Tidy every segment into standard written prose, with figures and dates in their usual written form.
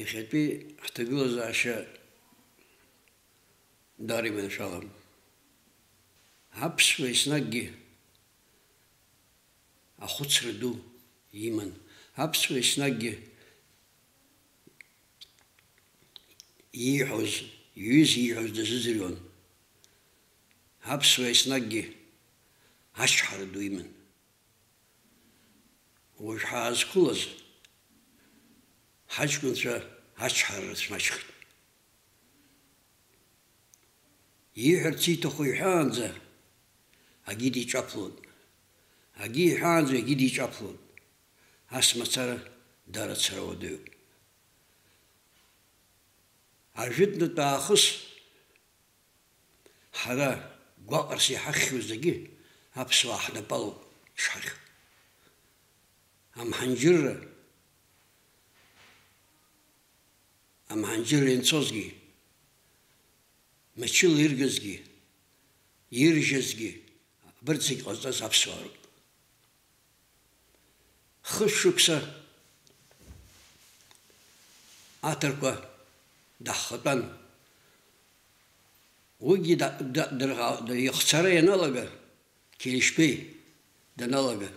Иахьатәи ҳҭагылазаашьа дариманшәалам. Аԥсуа еснагьгьы ахәыцра ду иман. Аԥсуа еснагьгьы ииҳәоз, иҩыза ииҳәоз дазыӡырҩуан. Аԥсуа еснагьгьы ачҳара ду иман. Уажә ҳаазқәылаз ҳаҷкәынцәа ачҳара рыцәмаҷхеит. Ииҳәарц ииҭаху иҳәаанӡа агьи диҿаԥлон. Агьи иҳәаанӡа агьи диҿаԥлон. Ас мацара дарацара уадаҩуп. Ажәытәнатә аахыс ҳара гәаҟарс иҳахьхьоу зегьы аԥсуаа ҳнапалоуп ишҳахьу. Амҳанџьырра ианцозгьы, мчыла иргазгьы, иржьазгьы, абырҭ зегьы ҟазҵаз аԥсуаа роуп. Хышықәса аҭырқәа даҳхатәан. Уигьы ихцара ианалага, Келешбеи даналага,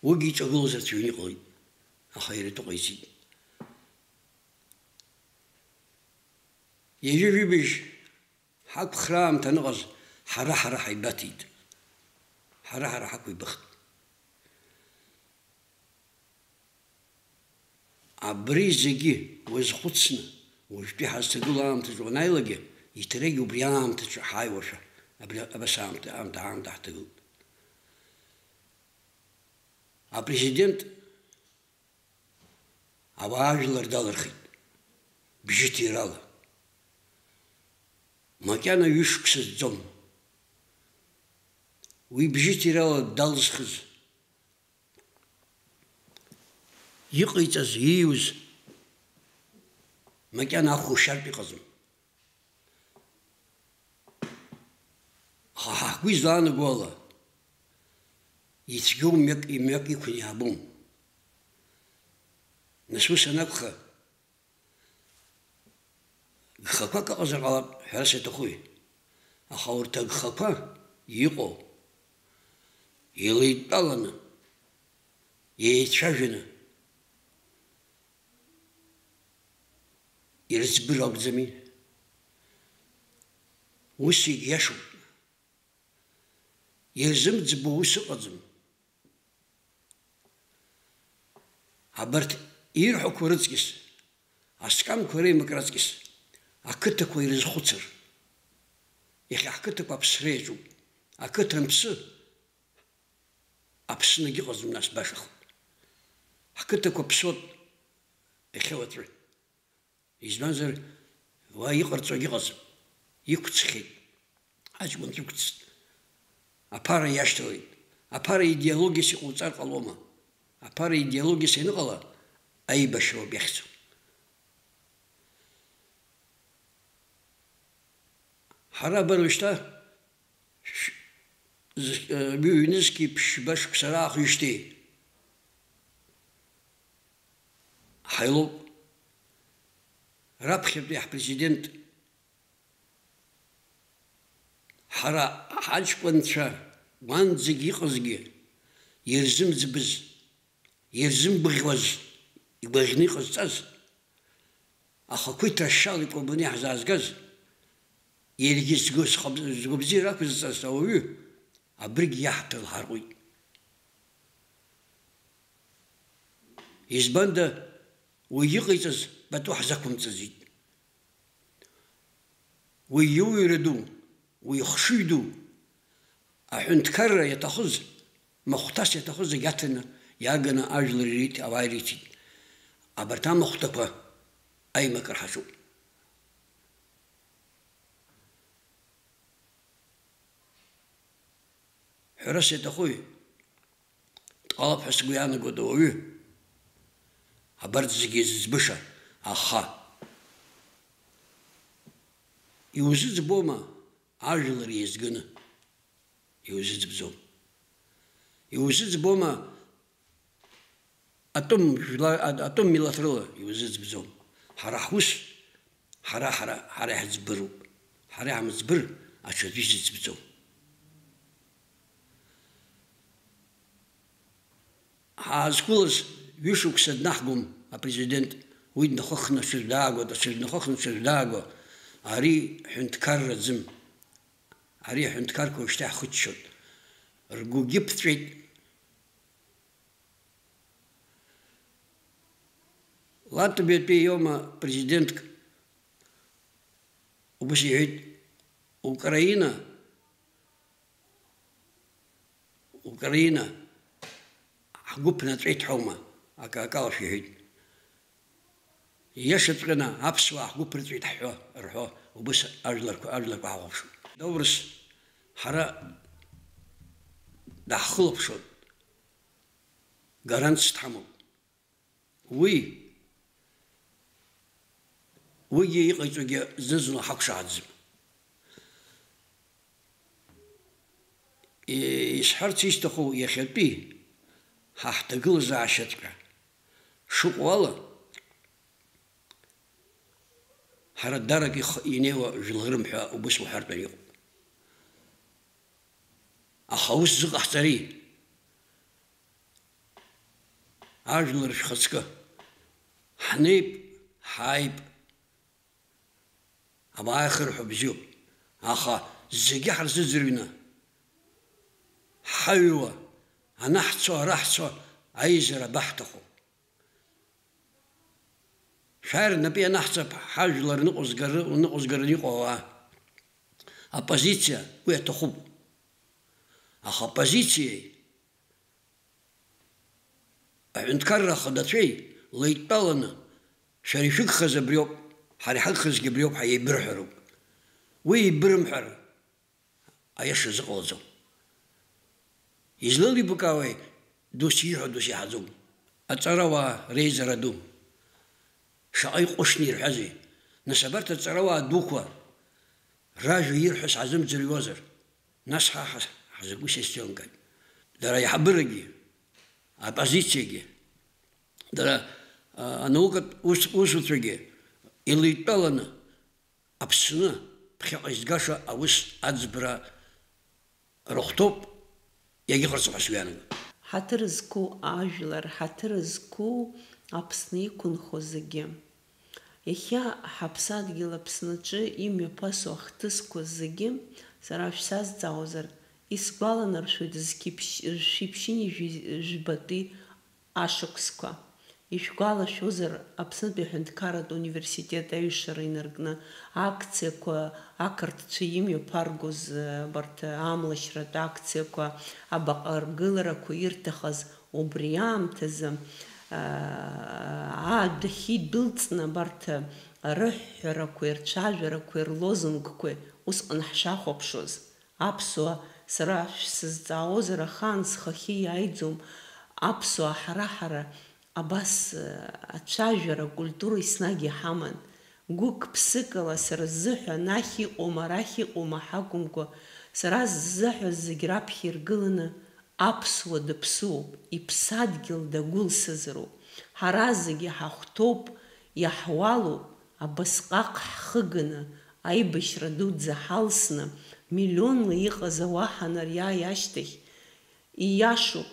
уигьы иҿагылозарц ҩны иҟалеит, аха иара ҟаиҵеит. Ҩажәибжь ҳақәхраамҭа аныҟаз ҳара ҳаибаҭеит. Ҳара ҳақәибахт. Абри зегьы уазхәыцны уажәтәи ҳазҭагылоу аамҭаҿы уанааилагьы иҭарагьы убри аамҭаҿы ҳааиуашәа абас аамҭа ҳҭагылт. Апрезидент ауаажәлар далырхит, бжьыҭирала. Макьана ҩышықәса зӡом. Уи бжьыҭирала далзхыз, иҟаиҵаз, ииуз, макьана ахәушьартә иҟазым. Ҳгәы излаанаго ала, ицәгьоу мҩак иқәын иаабом. Нас ус анакәха, гхақәак ыҟазар ҟалап ҳәарас иаҭахуи. Аха урҭ агхақәа иҟоу, илеидтәаланы, еицәажәаны, ирыӡбыр акәӡами. Ус иашоуп. Ирзымӡбо ус ыҟаӡам. Абарҭ ирҳәақәо рыҵкьыс, аскамқәа реимакраҵкьыс, ақыҭақәа ирызхәыцыр. Иахьа ҳқыҭақәа аԥсра иаҿуп. Ақыҭа анԥсы, Аԥснагьы ыҟаӡам нас башахоит. Ҳқыҭақәа ԥсуп иахьа уаҵәы. Избанзар, уа иҟарҵогьы ыҟаӡам. Иқәҵхьеит. Аҷкәынцәа иқәҵт. Аԥара иашьҭалеит. Аԥара идеологиас иҟауҵар ҟалома? Аԥара идеологиас ианыҟала, аибашьроуп иахьӡу. Ҳара бара уажәшьҭа ҩ-ҩнызқьи ԥшьба шықәса раахижьҭеи ҳаилоуп. Раԥхьатәи ҳпрезидент ҳара ҳаҷкәынцәа уанӡагьы иҟазгьы ирзымӡбыз, ирзымгәаӷьуаз, игәаӷьны иҟазҵаз, ахақәиҭра ашьала икәабаны иаҳзаазгаз, иаргьы згәабзиара ақәызҵаз ауаҩы, абригь иаҳҭар лҳарҟәит. Избанда, уи иҟаиҵаз пату ҳзақәымҵаӡеит. Уи иуҩра ду, уи ихшыҩ ду, аҳәынҭқарра иаҭахыз, махәҭас иаҭахыз зегьы аҭаны иааганы ажәлар ауаа ириҭеит. Абарҭ амахәҭақәа аимакыр ҳаҿуп. Ҳәарас иаҭахуи, дҟалап ҳәа сгәы иаанагоит ауаҩы, абарҭ зегьы зыӡбыша, аха иузыӡбома ажәлар иеизганы? Иузыӡбӡом. Иузыӡбома атом милаҭрыла иузыӡбӡом. Ҳара ҳус, ҳара иҳаӡбыроуп. Ҳара иҳамӡбыр аҽаӡәы изыӡбӡом. Ҳаазқәылаз ҩышықәса днаҳгом апрезидент, уи днахыхны дшызнахыхны, ари ҳәынҭқарраӡым. Ари аҳәынҭқарқәа уажәшьҭа иаҳхыччоит. Ргәгьы ԥҵәеит. Латвиатәи иоума президентк убас иҳәеит, Украина ҳгәы ԥнаҵәеит ҳәоума, акалашәа иҳәеит. Ииашаҵәҟьаны аԥсуаа ҳгәы ԥырҵәеит рҳәо, убас ажәларқәа ҳахәаԥшуеит. Доурыс ҳара даҳхылаԥшуеит, гарантс дҳамоуп. Уигьы иҟаиҵогьы зны-зынла ҳақәшаҳаҭӡам. Исҳәарц исҭаху иахьатәи ҳаҳҭагылазаашьаҵәҟьа шыҟоу ала, ҳара дарак инеиуа жәларым ҳәа убас уҳәартәын иҟоуп. Аха ус зыҟаҳҵари? Ажәлар шәхаҵкы ҳнеип, ҳааип, абааи хырҳәо бзиоуп, аха зегьы ҳарзыӡырҩны ҳаҩуа, анаҳцо, араҳцо аизара баҳҭаху. Шәааир напы ианаҳҵап ҳажәлар ныҟәызгараны иҟоу ауаа. Апозициа уи аҭахуп. Аха апозициеи аҳәынҭқарра ахадацәеи леидтәаланы шәара ишәыгхаз абриоуп, ҳара иҳагхазгьы абриоуп ҳәа еибырҳәароуп. Уи еибырымҳәар аиаша зыҟалаӡом. Излылибакаауеи дус ииҳәо дус иаҳаӡом. Аҵарауаа реизара ду. Шаҟа иҟәышны ирҳәазеи. Нас абарҭ аҵарауаа дуқәа ражәа ирҳәаз ҳазымӡырҩуазар, нас ҳзакәи сесионкаит. Дара аиҳабырагьы, апозициагьы, дара анаукатә усуцәагьы илеидтәаланы Аԥсны ԥхьаҟа изгаша аус аӡбра рыхәҭоуп, иагьыҟарҵап ҳәа сгәы. Ҳаҭыр зқәу ажәлар, ҳаҭыр зқәу Аԥсны иқәынхо зегьы. Иахьа ҳаԥсадгьыл Аԥснаҿы имҩаԥасу ахҭысқәа зегьы, сара шәсазҵаауазар, исгәаланаршәоит шәиԥшьыни жәбатәи ашықәсқәа. Ишәгәалашәозар, Аԥснытәи аҳәынҭқарратә университет аҩшара инаркны акциақәа, ақырҭцәа имҩаԥаргоз абарҭ амлашьратә акциақәа, абаҟаргыларақәа ирҭахаз убри аамҭазы адәахьы идәылҵны абарҭ рыҳәҳәарақәа, рцәажәарақәа, рлозунгқәа усҟан ҳшахәаԥшуаз. Аԥсуа, сара шәсызҵаауозар, ахаан схахьы иааиӡом, аԥсуа ҳара абас ацәажәара, акультура еснагь иҳаман. Гәык ԥсыкала сара ззыҳәа анахь иҟоума, арахь иҟоума ҳакәымкәа, сара ззыҳәаз зегь раԥхьа иргыланы аԥсуа дыԥсуоуп, иԥсадгьыл дагәылсызароуп. Ҳара зегьы ҳахәҭоуп, иаҳуалуп, абасҟак ҳхыганы, аибашьра дуӡӡа ҳалсны, миллионла иҟаз ауаа ҳанариааи ашьҭахь, ииашоуп.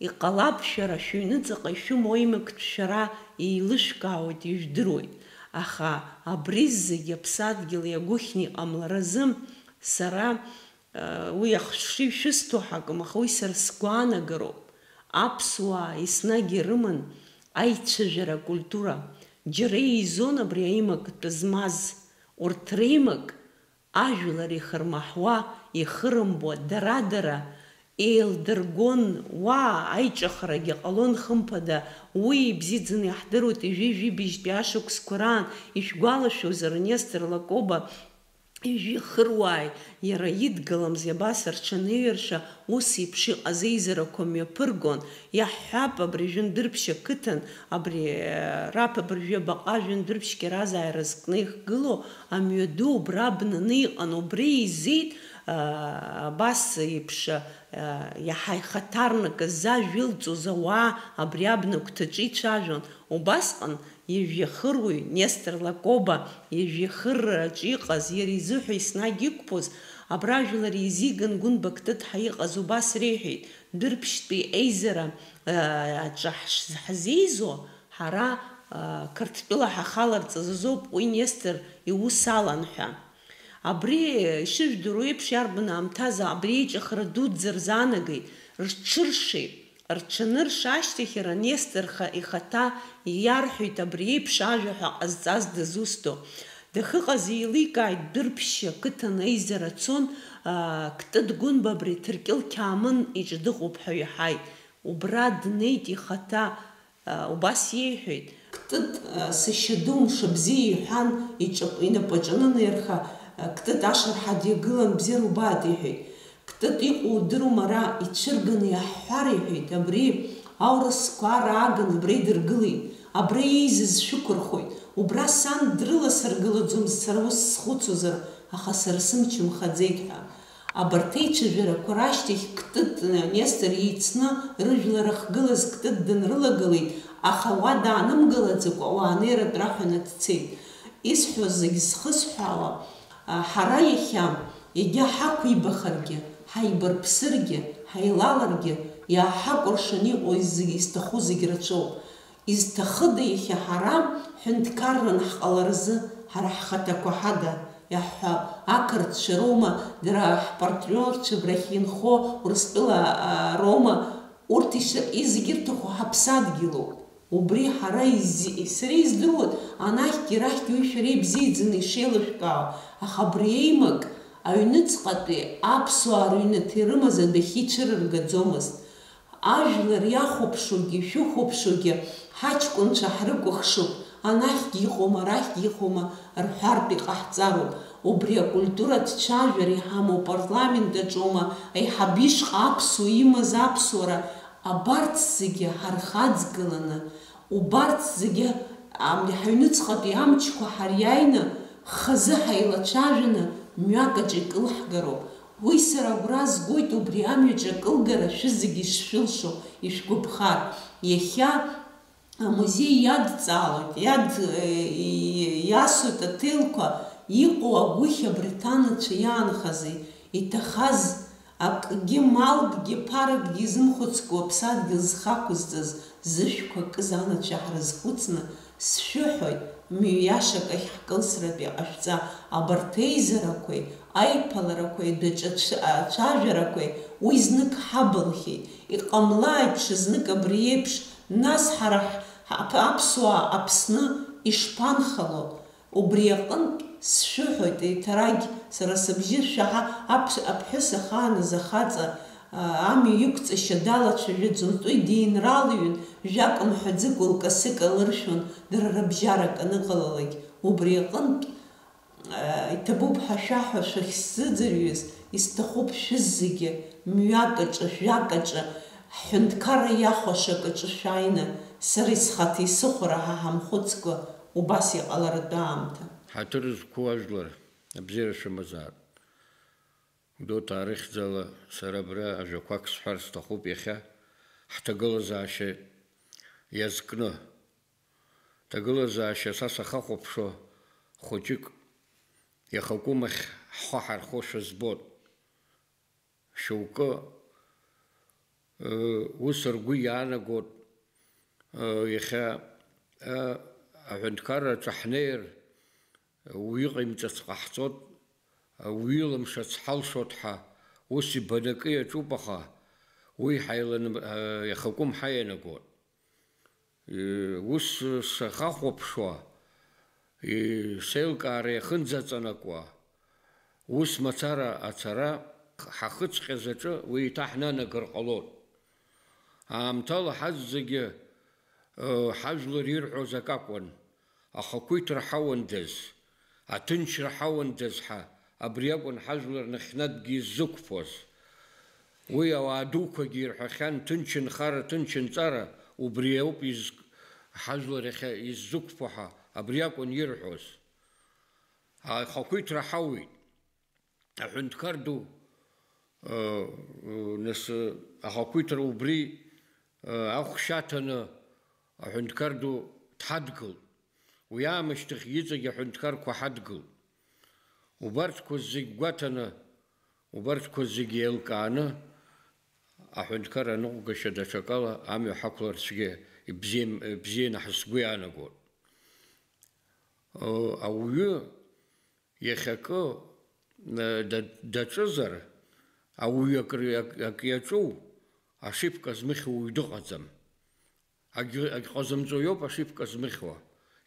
Иҟалап шәара шәыҩныҵаҟа ишәымоимактә шәара еилышәкаауеит, ижәдыруеит. Аха абри зегьы аԥсадгьыл иагәыхьны иҟамларазы сара уи ахшыҩ шәысҭо ҳакым, аха уи сара сгәаанагароуп. Аԥсуаа еснагь ирыман аицәажәара акультура. Џьара еизон абри аимактәы змаз. Урҭ реимак ажәлар ихырмаҳуа, ихырымбуа, дара еилдыргон, аиҿахарагьы ҟалон хымԥада, уи ибзиаӡаны иаҳдыруеит ижәижәибжьтәи ашықәсқәа раан, ишәгәалашәозар Нестор Лакоба ижәихыруааи, иара идгаламзи абас рҽанеиҩыршәа, ус еиԥш иҟаз еизарақәа мҩаԥыргон. Иаҳҳәап, абри Жәындырԥшь ақыҭан, абри раб абыржәы абаҟа Жәындырԥшьгьы разааира зкны ихгыло амҩаду убра бнаны иҟан, убри изеит абас еиԥш иаҳа ихаҭарнакыз зажәа илҵоз ауаа абри абнагәҭаҿы ицәажәон. Убасҟан ижәҩахыруаҩ Нестор Лакоба ижәҩахырраҿы иҟаз, иара изыҳәа еснагь иқәԥоз, абра ажәлар изиган Гәынба Кҭыҭҳа иҟаз убас реиҳәеит: Дәырԥшьтәи еизара аҿы ҳзеизо ҳара Қырҭтәыла ҳахаларҵаз азоуп уи Нестор иус алан ҳәа. Абри ишыжәдыруа еиԥш иарбан аамҭазы абри еиҿыхара дуӡӡа рзаанагеит, рҽыршеит. Рҽанырша ашьҭахьара Нестор ихаҭа иарҳәеит абри еиԥш ажәа ҳәа ҟазҵаз дызусҭо. Дахыҟаз еиликааит Дәырԥшьа қыҭан аизара цон, Кҭыҭ Гәынба абри Ҭыркьыл Қьаамын иҿы дыҟоуп ҳәа иаҳаит. Убра днеит ихаҭа, убас иеиҳәеит: Кҭыҭ сашьа ду мша бзиа иҳәан, инапаҿы анаирха, Кҭыҭ ашырҳа дҩагылан бзиара убаат иҳәеит. Кҭыҭ иҟоу удыруам, ара ицәырганы иаҳҳәар иҳәеит. Абри аурысқәа ааган абра идыргылеит. Абра еизаз шәықәырхоит. Убра сан дрыласыргылаӡомызт сара ус схәыцуазар, аха сара сымч мхаӡеит ҳәа. Абарҭ еиҿажәарақәа рашьҭахь Кҭыҭ Нестор еицны рыжәлар ахгылаз Кҭыҭ дынрылагылеит, аха уа даанымгылаӡакәа ауаа неиратә раҳәаны дцеит. Исҳәоз зегь зхысҳәаауа, ҳара иахьа егьа ҳақәибахаргьы, ҳаибарԥсыргьы, ҳаилаларгьы, иааҳакәыршаны иҟоу зегьы изҭаху зегь рацәоуп. Изҭахыда иахьа ҳара ҳҳәынҭқарран ҳҟаларазы, ҳара ҳхаҭақәа ҳада иаҳҳәа ақырҭцәа роума, дара ҳпартниорцәа абрахь инхо Урыстәыла роума, урҭ зегьы ирҭаху ҳаԥсадгьылуп. Убри ҳара сара издыруа анахьгьы рахьгьы уи шәара ибзиаӡаны ишеилышәкаау, аха абри еимак аҩныҵҟатәи аԥсуаа рыҩнаҭа ирымаз адәахьы иҽырыргаӡомызт. Ажәлар иахәаԥшугьы шәыхәаԥшугьы ҳаҷкәынцәа ҳрыкәыхшоуп, анахьгьы иҟоума, арахьгьы иҟоума рҳәартә иҟаҳҵароуп. Убри акультуратә цәажәара иҳамоу апарламент аҿоума, аиҳабы ишҟа аԥсуа имаз аԥсуара, абарҭ зегьы ҳархаҵгыланы, убарҭ зегьы ҳаҩныҵҟатәи амчқәа ҳариааины, хазы ҳаилацәажәаны мҩакаҿ икылҳгароуп. Уи сара агәра згоит убри амҩаҿ акылгара шәызегьы ишшәылшо, ишәгәыԥхар. Иахьа амузеи иадҵаалоит, иасуеит аҭелқәа, иҟоу агәыхь абританцәа иаанхази, иҭахаз акгьы малкгьы ԥаракгьы изымхәыцкәа аԥсадгьыл зхақәызҵаз зышәқәа кыз анацәа ҳрызхәыцны, сшәыҳәоит, мҩиашак ахь ҳкылсратәы иҟашәҵа, абарҭ еизарақәеи, аиԥаларақәеи, ацәажәарақәеи уи знык ҳабылхьеит. Иҟамлааит ҽазнык абри еиԥш, нас ҳара аԥсуаа Аԥсны ишԥанхало? Убри аҟынтә сшәыҳәоит, еиҭарагь сара сыбжьы шәаҳа аԥҳәыс ахааназ ахаҵа амҩа иқәҵашьа далацәажәаӡон, тои деинралҩын, жәак мҳәаӡыкәа лкасык алыршәон, дара рыбжьарак аныҟалалакь. Убри аҟынтә иҭабуп ҳәа шәаҳәа шәахьсзыӡырҩыз, исҭахуп шәыззегьы мҩакаҿы, жәакаҿы, ҳҳәынҭқарра иахәашак аҿы шәааины, сара исхаҭа исыхәара ҳамхәыцкәа, убас иҟаларатәы аамҭа. Ҳаҭыр зқәу ажәлар, абзиара шәымазаап. Гәдоу таарихӡала сара абра ажәақәак сҳәар сҭахуп иахьа ҳҭагылазаашьа иазкны. Ҭагылазаашьа са сахахәаԥшуа хәыҷык иахакәымахь ҳхәы ҳархошәа збот. Шьоукы ус ргәы иаанагот иахьа аҳәынҭқарраҿы ҳнеир уи иҟаимҵац ҟаҳҵот, уи илымшац ҳалшот ҳәа ус ибанакы иаҿуп, аха уи иахакәым ҳаианагот. Ус сахахәаԥшуа, сеилкаара иахынӡаҵанакуа, ус мацара ацара ҳахыҵҟьаз аҿы уи иҭаҳнанагар ҟалот. Аамҭала ҳазегьы ҳажәлар ирҳәоз ак акәын, ахақәиҭ раҳауандаз, аҭынч раҳауандаз ҳәа абри акәын ҳажәлар нахьнатәгьы иззықәԥоз. Уи ауаа дуқәагьы ирҳәахьан ҭынчынхара, ҭынчынҵара, убри ауп ҳажәлар иахьа иззықәԥо ҳәа абри акәын ирҳәоз. Ахақәиҭ раҳауеит, аҳәынҭқар ду нас ахақәиҭра убри ахәшьаҭаны аҳәынҭқар ду дҳадгылт. Уи аамышьҭахь иҵегь аҳәынҭқарқәа ҳадгылт. Убарҭқәа зегь гәаҭаны, убарҭқәа зегь еилкааны аҳәынҭқар аныҟәгашьа даҽакала амҩа ҳақәларцәгьы ибзианы ҳзгәы иаанагоит. Ауаҩы иахьакы даҿызар, ауаҩы ак иаҿу ашибка змыхьуа уаҩ дыҟаӡам. Агьҟазымҵо иоуп ашибка змыхьуа.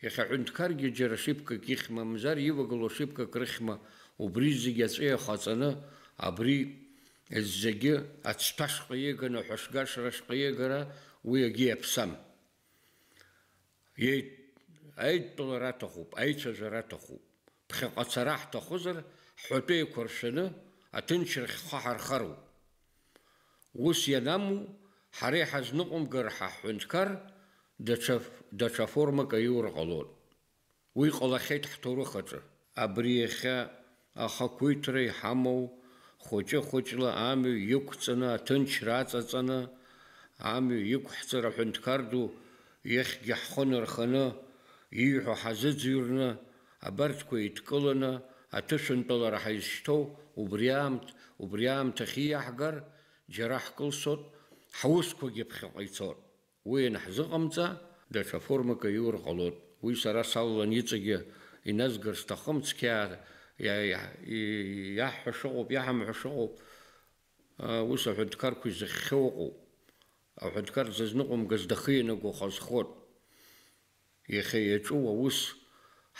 Иахьа аҳәынҭқаргьы џьара шибкак ихьма, мамзар ивагыло шибкак рыхьма, убри зегьы аҵәы хаҵаны, абри зегьы ацҭәашҟа иаганы, аҳәашгашрашҟа иагара, уи агьы иаԥсам. Аидтәалара аҭахуп, аицәажәара аҭахуп. Ԥхьаҟа ацара ҳҭахызар, ҳҳәатәы еиқәыршәаны, аҭынчрахь ҳхаҳархароуп. Ус ианаму, ҳара иҳазныҟәымгар ҳаҳәынҭқар даҽа формак аиур ҟалоит. Уи ҟалахьеит ҳҭоурых аҿы. Абри иахьа ахақәиҭра иҳамоу хәыҷы-хәыҷла амҩа иқәҵаны, аҭынчра аҵаҵаны, амҩа иқәҳҵар аҳәынҭқар ду иахьгьы ҳхы нырханы, ииҳәо ҳазыӡырҩны, абарҭқәа еидкыланы, аҭышәынтәалара ҳаизшьҭоу, убри аамҭахь ииаҳгар, џьара ҳкылсот, ҳусқәагьы ԥхьаҟа ицот. Уи анҳзыҟамҵа, даҽа формак аиур ҟалоит. Уи сара салалан иҵегьы иназгар сҭахым, цқьа иаҳҳәо шыҟоуп, иаҳамҳәо шыҟоуп. Ус аҳәынҭқарқәа изыхьхьоу ыҟоуп. Аҳәынҭқар зызныҟәымгаз дахианаго ҟазхот. Иахьа иаҿу аус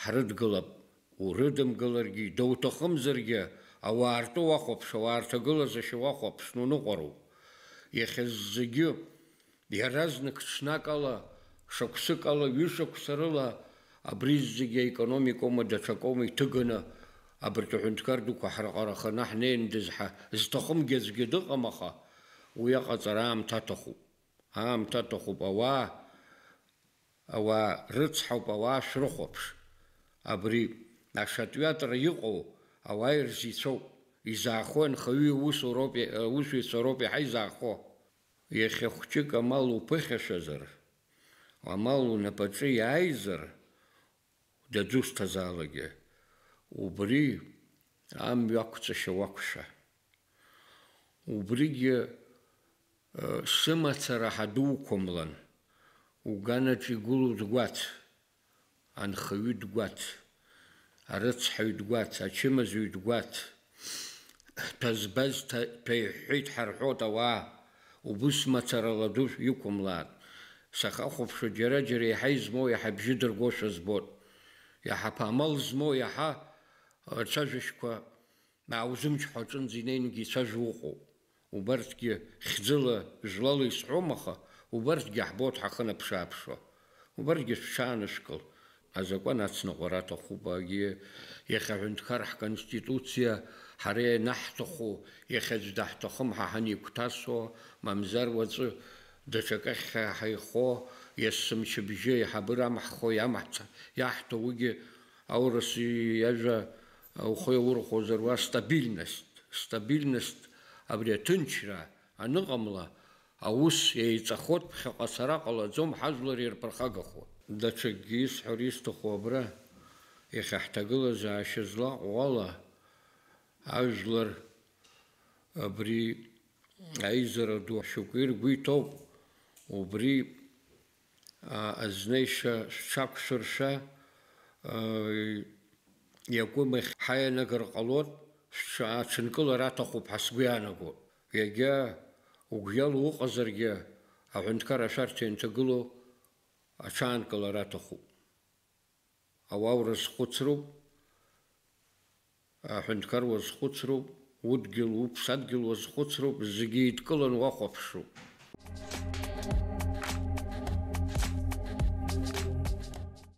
ҳрыдгылап, урыдымгыларгьы, дауҭахымзаргьы, ауаа ртәы уахәаԥш, ауаа рҭагылазашьа уахәаԥш, нуныҟәароуп. Иахьа зегьы иаразнак ҽнакала, шықәсыкала, ҩышықәса рыла, абри зегьы аекономикоума даҽакоума иҭыганы, абарҭ аҳәынҭқар дуқәа ҳраҟараханы ҳнеиндаз зҭахымгьы аӡәгьы дыҟам, аха уи аҟаҵара аамҭа аҭахуп. Аамҭа аҭахуп, ауаа рыцҳауп, ауаа шәрыхәаԥш. Абри ашатәҩатра иҟоу ауаа ирзицәоуп. Изаахо анхаҩы усуҩцәа роуп иаҳа изаахо. Иахьа хәҷык амал уԥыхьашәазар, амал унапаҿы иааизар, даӡусҭазаалагьы, убри амҩа ақәҵашьа уақәшәа. Убригьы сымацара ҳадуқәымлан, уганаҿ игылоу дгәаҭ, анхаҩы дгәаҭ, арыцҳаҩ дгәаҭ, ачымазаҩ дгәаҭ, ҭәазбаз ҭәаиҳәҳәеит ҳарҳәот ауаа, убыс мацарала ду иқәымлаат. Сахахәаԥшуа џьара-џьара иаҳа измоу, иаҳа бжьы дыргошәа збот. Иаҳа ԥамал змоу, иаҳа рцәажәашьқәа ааузымчҳо аҿынӡа инеингьы ицәажәо ыҟоуп. Убарҭгьы хьӡыла, жәлала исҳәом, аха убарҭгьы ҳбот ҳахы наԥшы-ааԥшуа. Убарҭгьы шәҽаанышәкыл. Азакәан ацныҟәара аҭахуп, иахьа аҳәынҭқар ҳконституциа ҳара ианаҳҭаху, иахьа аӡә даҳҭахым ҳа ҳаникәҭасуа, мамзар уаҵәы даҽакахь ҳаихо, иасымчыбжьы иҳабыр амҳхо, иаҳҭо уигьы аурыс иажәа ухы иаурхәозар уа стабильность, абри аҭынчра аныҟамла, аус еиҵахот, ԥхьаҟа ацара ҟалаӡом, ҳажәлар ирԥырхагахуа. Даҽакгьы исҳәар исҭаху абра, иахьа ҳҭагылазаашьа злаҟоу ала, ажәлар абри аизара ду шьоукы иргәы иҭоуп, убри азнеишьа шәҽақәшәыршәа, иакәымахь ҳаианагар ҟалот, аҽынкылара аҭахуп ҳа сгәы иаанагоит. Иагьа угәжәала уҟазаргьы, аҳәынҭқар ашәарҭа ианҭагыло аҽаанкылара аҭахуп. Ауаа урызхәыцроуп, аҳәынҭқар уазхәыцроуп, удгьыл, уԥсадгьыл уазхәыцроуп, зегьы еидкылан уахәаԥшроуп.